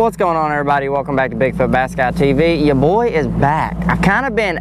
What's going on, everybody? Welcome back to Bigfoot Bass Guy TV. Your boy is back. I've kind of been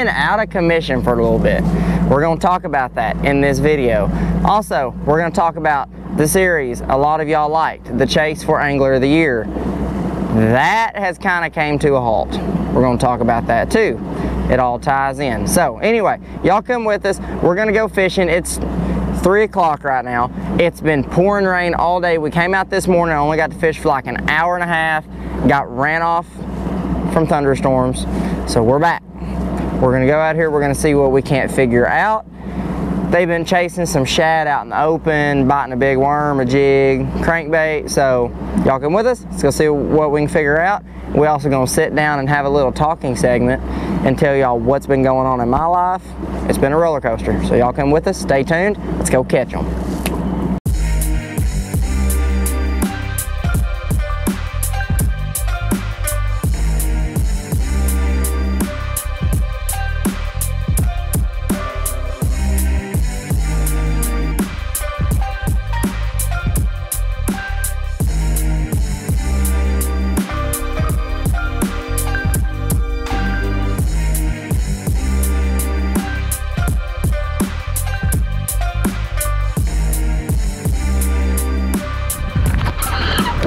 out of commission for a little bit. We're going to talk about that in this video. Also, we're going to talk about the series a lot of y'all liked, the chase for Angler of the Year. That has kind of came to a halt. We're going to talk about that too. It all ties in. So anyway, y'all come with us. We're going to go fishing. It's 3 o'clock right now. It's been pouring rain all day. We came out this morning, only got to fish for like an hour and a half, got ran off from thunderstorms. So we're back. We're gonna go out here, we're gonna see what we can't figure out. They've been chasing some shad out in the open, biting a big worm, a jig, crankbait. So y'all come with us. Let's go see what we can figure out. We also gonna sit down and have a little talking segment and tell y'all what's been going on in my life. It's been a roller coaster. So y'all come with us, stay tuned. Let's go catch them.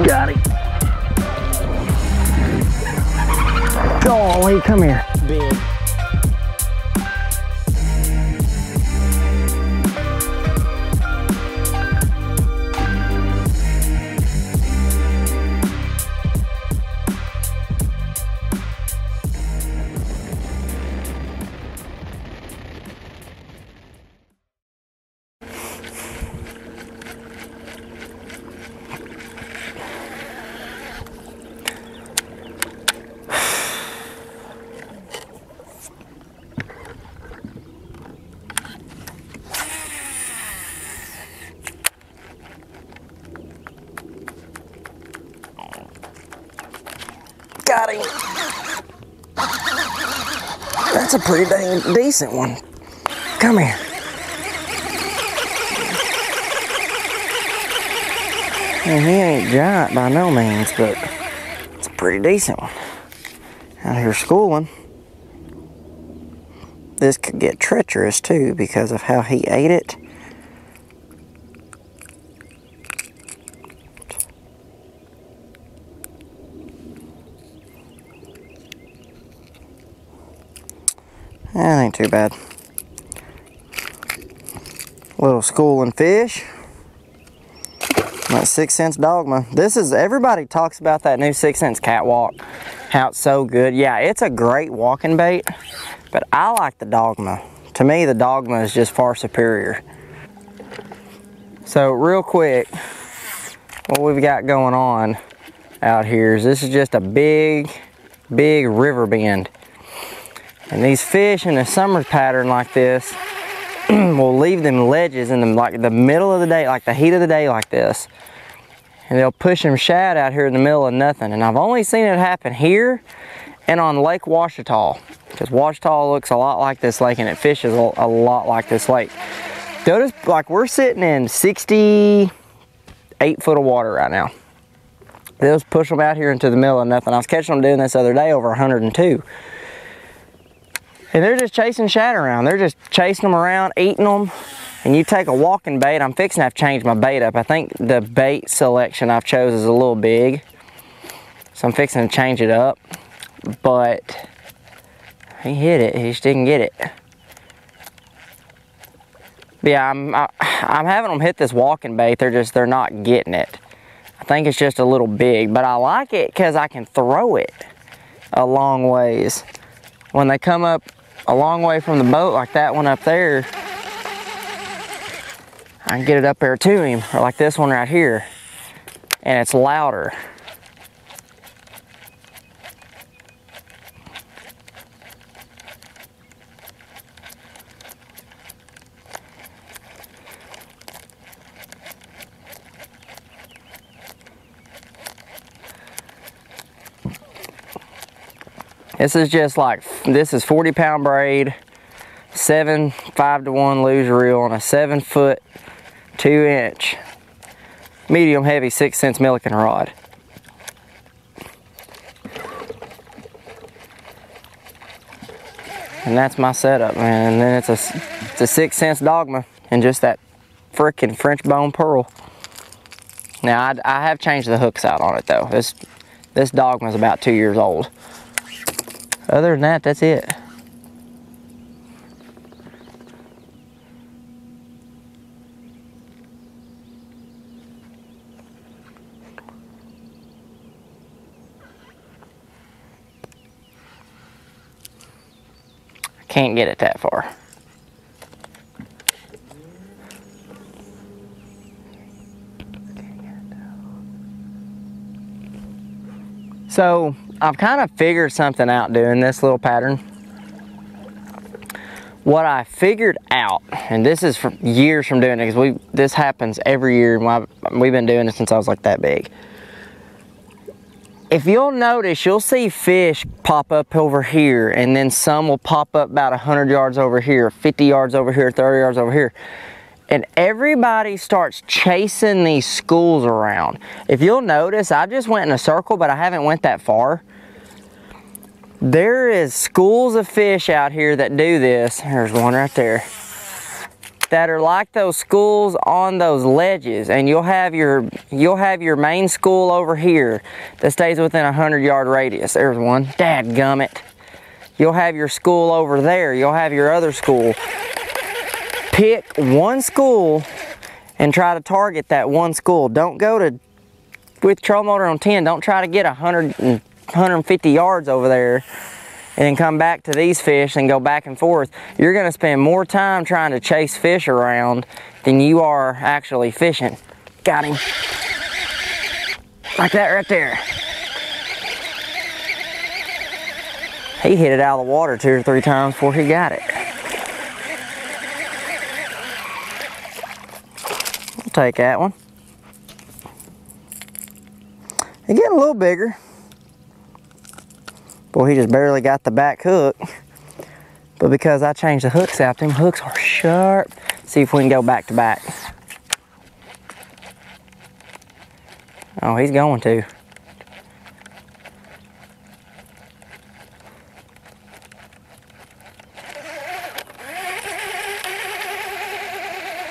Got him. Golly, come here. Big. Got him. That's a pretty dang decent one. Come here. And he ain't giant by no means, but it's a pretty decent one. Out here schooling. This could get treacherous too because of how he ate it. That ain't too bad. Little schooling fish. That 6 cents dogma. This is, everybody talks about that new 6 cents catwalk. How it's so good. Yeah, it's a great walking bait, but I like the dogma. To me, the dogma is just far superior. So real quick, what we've got going on out here is this is just a big river bend. And these fish in a summer pattern like this will leave them ledges in them like the middle of the day, like the heat of the day like this. And they'll push them shad out here in the middle of nothing. And I've only seen it happen here and on Lake Ouachita. Because Ouachita looks a lot like this lake and it fishes a lot like this lake. Notice, like, we're sitting in 68 foot of water right now. They'll just push them out here into the middle of nothing. I was catching them doing this the other day over 102. And they're just chasing shad around. They're just chasing them around, eating them. And you take a walking bait. I'm fixing to have to change my bait up. I think the bait selection I've chose is a little big. So I'm fixing to change it up. But he hit it. He just didn't get it. But yeah, I'm having them hit this walking bait. They're not getting it. I think it's just a little big. But I like it because I can throw it a long ways. When they come up a long way from the boat, like that one up there, I can get it up there to him, or like this one right here, and it's louder. This is just like, this is 40-pound braid, 7 5-to-1 luge reel on a 7-foot 2-inch medium heavy 6 cents Milliken rod. And that's my setup, man. And then it's a 6 cents dogma and just that frickin' French bone pearl. Now I have changed the hooks out on it though. This dogma's about 2 years old. Other than that, that's it. Can't get it that far. So I've kind of figured something out doing this little pattern. What I figured out, and this is from years from doing it, because this happens every year. We've been doing it since I was like that big. If you'll notice, you'll see fish pop up over here, and then some will pop up about 100 yards over here, 50 yards over here, 30 yards over here. And everybody starts chasing these schools around. If you'll notice, I just went in a circle, but I haven't went that far. There is schools of fish out here that do this. There's one right there. That are like those schools on those ledges, and you'll have your main school over here that stays within a 100-yard radius. There's one. Dadgummit. You'll have your school over there. You'll have your other school. Pick one school and try to target that one school. Don't go to, with trolling motor on 10, don't try to get 150 yards over there and then come back to these fish and go back and forth. You're gonna spend more time trying to chase fish around than you are actually fishing. Got him. Like that right there. He hit it out of the water 2 or 3 times before he got it. I'll take that one. They're getting a little bigger. Boy, he just barely got the back hook. But because I changed the hooks out, them hooks are sharp. See if we can go back to back. Oh, he's going to.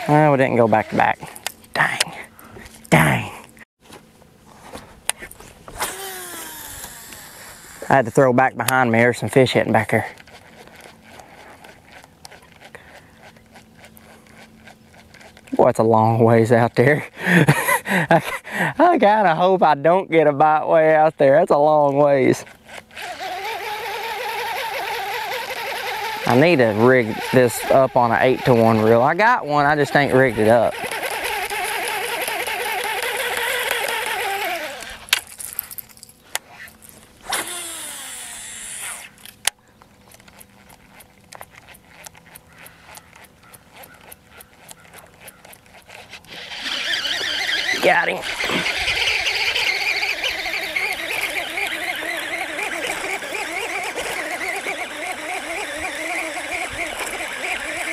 Well, we didn't go back to back. Dang. Dang. I had to throw back behind me. There's some fish hitting back here. Boy, it's a long ways out there. I kind of hope I don't get a bite way out there. That's a long ways. I need to rig this up on an 8-to-1 reel. I got one, I just ain't rigged it up. Got him.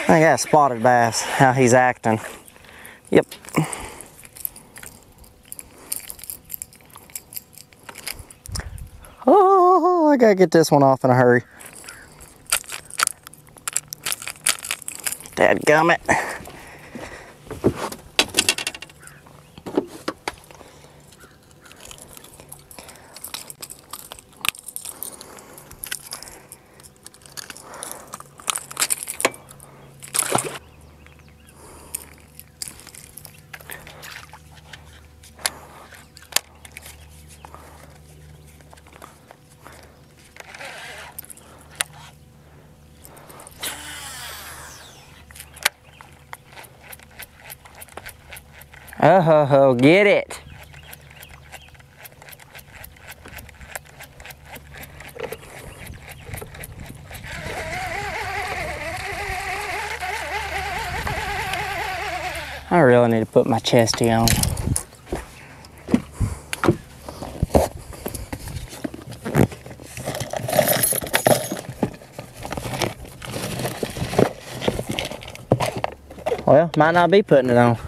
I got a spotted bass, how he's acting. Yep. Oh, I gotta get this one off in a hurry. Dadgummit. Oh, get it. I really need to put my chesty on. Well, might not be putting it on.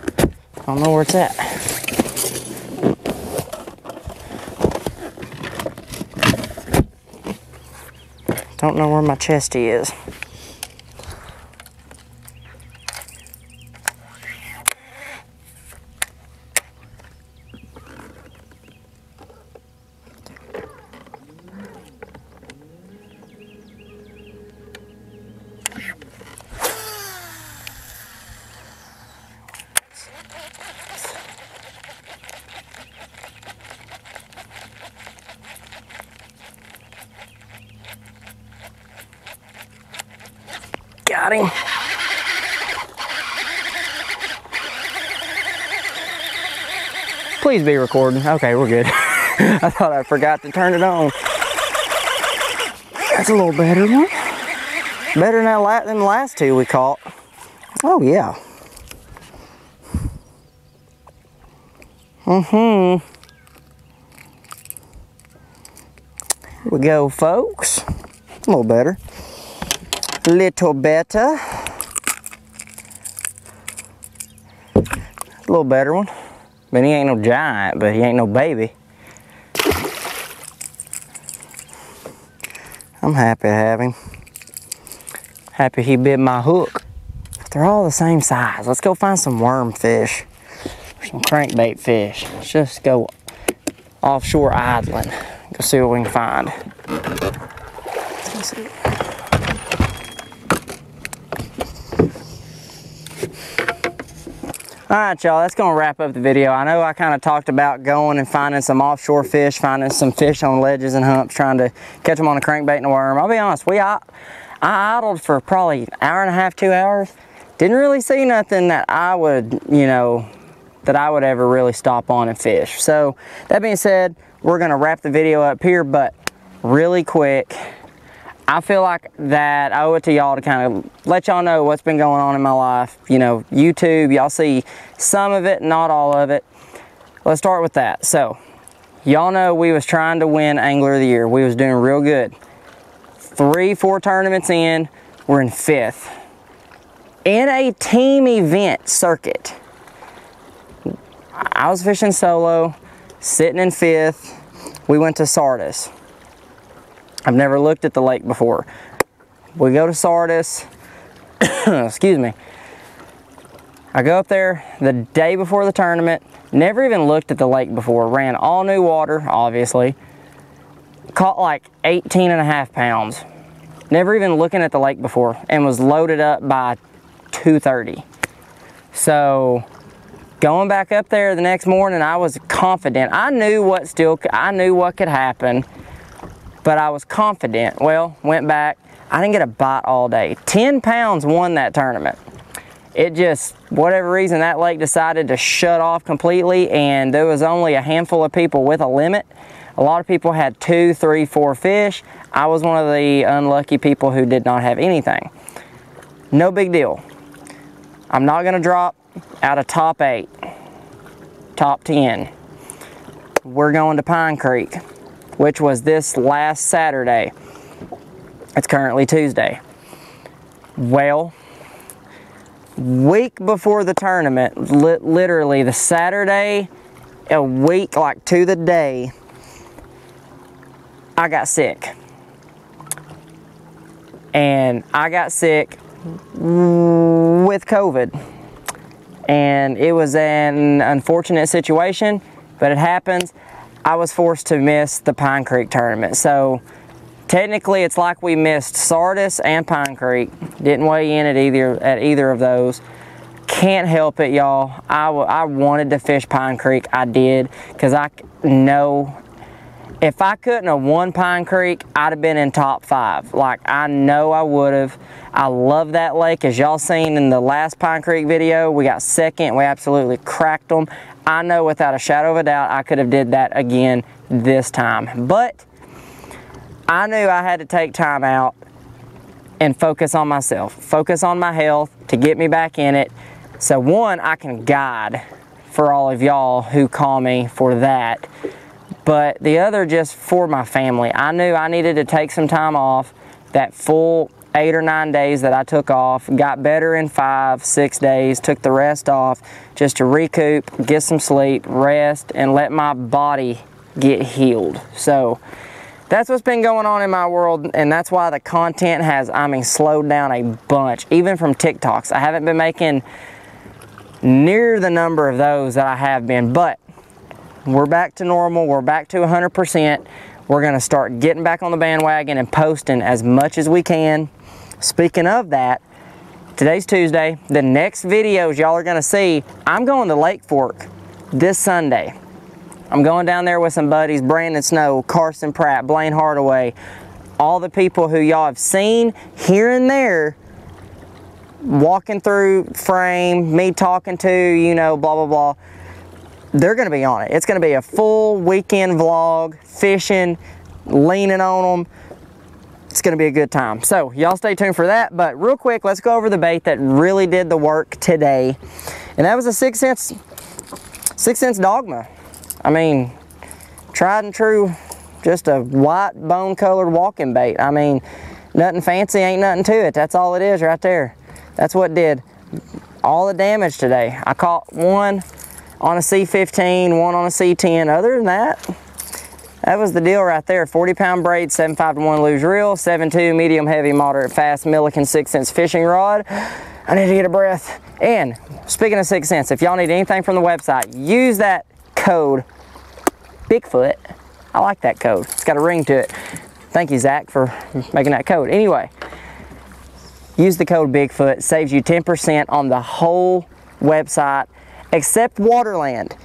I don't know where it's at. Don't know where my chesty is. got him. Please be recording. Okay, we're good. I thought I forgot to turn it on. That's a little better one. Better than the last two we caught. Oh yeah. Here we go, folks. A little better. Little better. A little better one. But he ain't no giant, but he ain't no baby. I'm happy to have him. Happy he bit my hook. But they're all the same size. Let's go find some worm fish. Or some crankbait fish. Let's just go offshore idling. Go see what we can find. Let's see. Alright y'all, that's going to wrap up the video. I know I kind of talked about going and finding some offshore fish, finding some fish on ledges and humps, trying to catch them on a crankbait and a worm. I'll be honest, I idled for probably an hour and a half, 2 hours. Didn't really see nothing that I would, you know, that I would ever really stop on and fish. So that being said, we're going to wrap the video up here, but really quick, I feel like that I owe it to y'all to kind of let y'all know what's been going on in my life. You know, YouTube, y'all see some of it, not all of it. Let's start with that. So, y'all know we was trying to win Angler of the Year. We was doing real good. 3-4 tournaments in, we're in 5th. In a team event circuit. I was fishing solo, sitting in 5th. We went to Sardis. I've never looked at the lake before. We go to Sardis, excuse me. I go up there the day before the tournament, never even looked at the lake before, ran all new water, obviously. Caught like 18.5 pounds. Never even looking at the lake before, and was loaded up by 2:30. So, going back up there the next morning, I was confident. I knew what could happen. But I was confident. Well, went back. I didn't get a bite all day. 10 pounds won that tournament. It just, whatever reason, that lake decided to shut off completely, and there was only a handful of people with a limit. A lot of people had 2, 3, 4 fish. I was one of the unlucky people who did not have anything. No big deal. I'm not gonna drop out of top 8, top 10. We're going to Pine Creek, which was this last Saturday. It's currently Tuesday. Well, week before the tournament, literally the Saturday, a week like to the day, I got sick. And I got sick with COVID. And it was an unfortunate situation, but it happens. I was forced to miss the Pine Creek tournament. So technically it's like we missed Sardis and Pine Creek. Didn't weigh in at either of those. Can't help it, y'all. I wanted to fish Pine Creek. I did, because I know if I couldn't have won Pine Creek, I'd have been in top 5. Like, I know I would have. I love that lake. As y'all seen in the last Pine Creek video, we got second. We absolutely cracked them. I know without a shadow of a doubt I could have did that again this time. But I knew I had to take time out and focus on myself. Focus on my health to get me back in it. So one, I can guide for all of y'all who call me for that. But the other, just for my family. I knew I needed to take some time off. That full 8 or 9 days that I took off, got better in 5, 6 days, took the rest off just to recoup, get some sleep, rest, and let my body get healed. So that's what's been going on in my world, and that's why the content has, slowed down a bunch, even from TikToks. I haven't been making near the number of those that I have been, but we're back to normal. We're back to 100%. We're gonna start getting back on the bandwagon and posting as much as we can. Speaking of that, today's Tuesday. The next videos y'all are gonna see, I'm going to Lake Fork this Sunday. I'm going down there with some buddies, Brandon Snow, Carson Pratt, Blaine Hardaway, all the people who y'all have seen here and there walking through frame, me talking to, you know, blah, blah, blah. They're going to be on it. It's going to be a full weekend vlog, fishing, leaning on them. It's going to be a good time. So y'all stay tuned for that. But real quick, let's go over the bait that really did the work today. And that was a 6 cents Dogma. I mean, tried and true, just a white bone colored walking bait. I mean, nothing fancy, ain't nothing to it. That's all it is right there. That's what did all the damage today. I caught one on a C15, one on a C10. Other than that, that was the deal right there. 40-pound braid, 7.5 to 1 luge reel, 7.2 medium heavy moderate fast Milliken 6 cents fishing rod. I need to get a breath. And speaking of 6 cents, if y'all need anything from the website, use that code Bigfoot. I like that code. It's got a ring to it. Thank you, Zach, for making that code. Anyway, use the code Bigfoot. Saves you 10% on the whole website, except Waterland.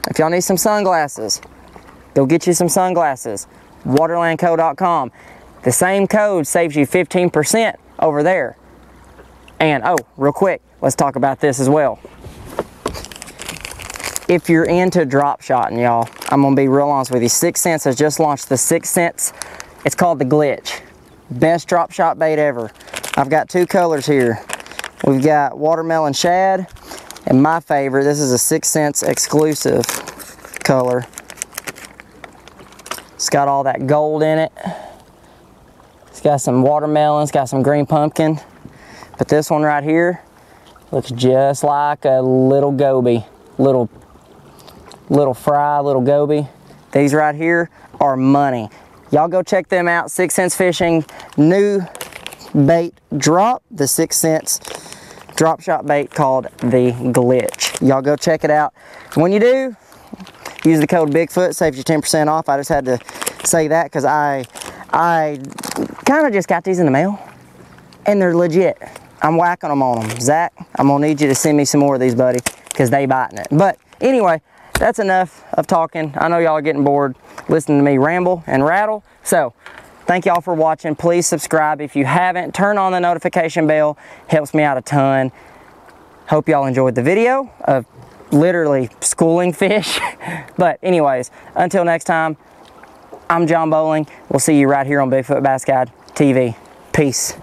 If y'all need some sunglasses, go get you some sunglasses. Waterlandco.com. The same code saves you 15% over there. And, oh, real quick, let's talk about this as well. If you're into drop shotting, y'all, I'm going to be real honest with you. 6 Cents has just launched the 6 Cents. It's called the Glitch. Best drop shot bait ever. I've got 2 colors here. We've got watermelon shad, and my favorite, this is a 6 Cents exclusive color. It's got all that gold in it. It's got some watermelon, it's got some green pumpkin. But this one right here looks just like a little goby, little fry, little goby. These right here are money. Y'all go check them out. 6 Cents Fishing, new bait drop, the 6 Cents drop shot bait called the Glitch. Y'all go check it out. When you do, use the code Bigfoot, saves you 10% off. I just had to say that because I kind of just got these in the mail and they're legit. I'm whacking them on them. Zach, I'm gonna need you to send me some more of these, buddy, because they biting it. But anyway, that's enough of talking. I know y'all are getting bored listening to me ramble and rattle. So thank y'all for watching. Please subscribe if you haven't. Turn on the notification bell. Helps me out a ton. Hope y'all enjoyed the video of literally schooling fish. But anyways, until next time, I'm John Bowling. We'll see you right here on Bigfoot Bass Guide TV. Peace.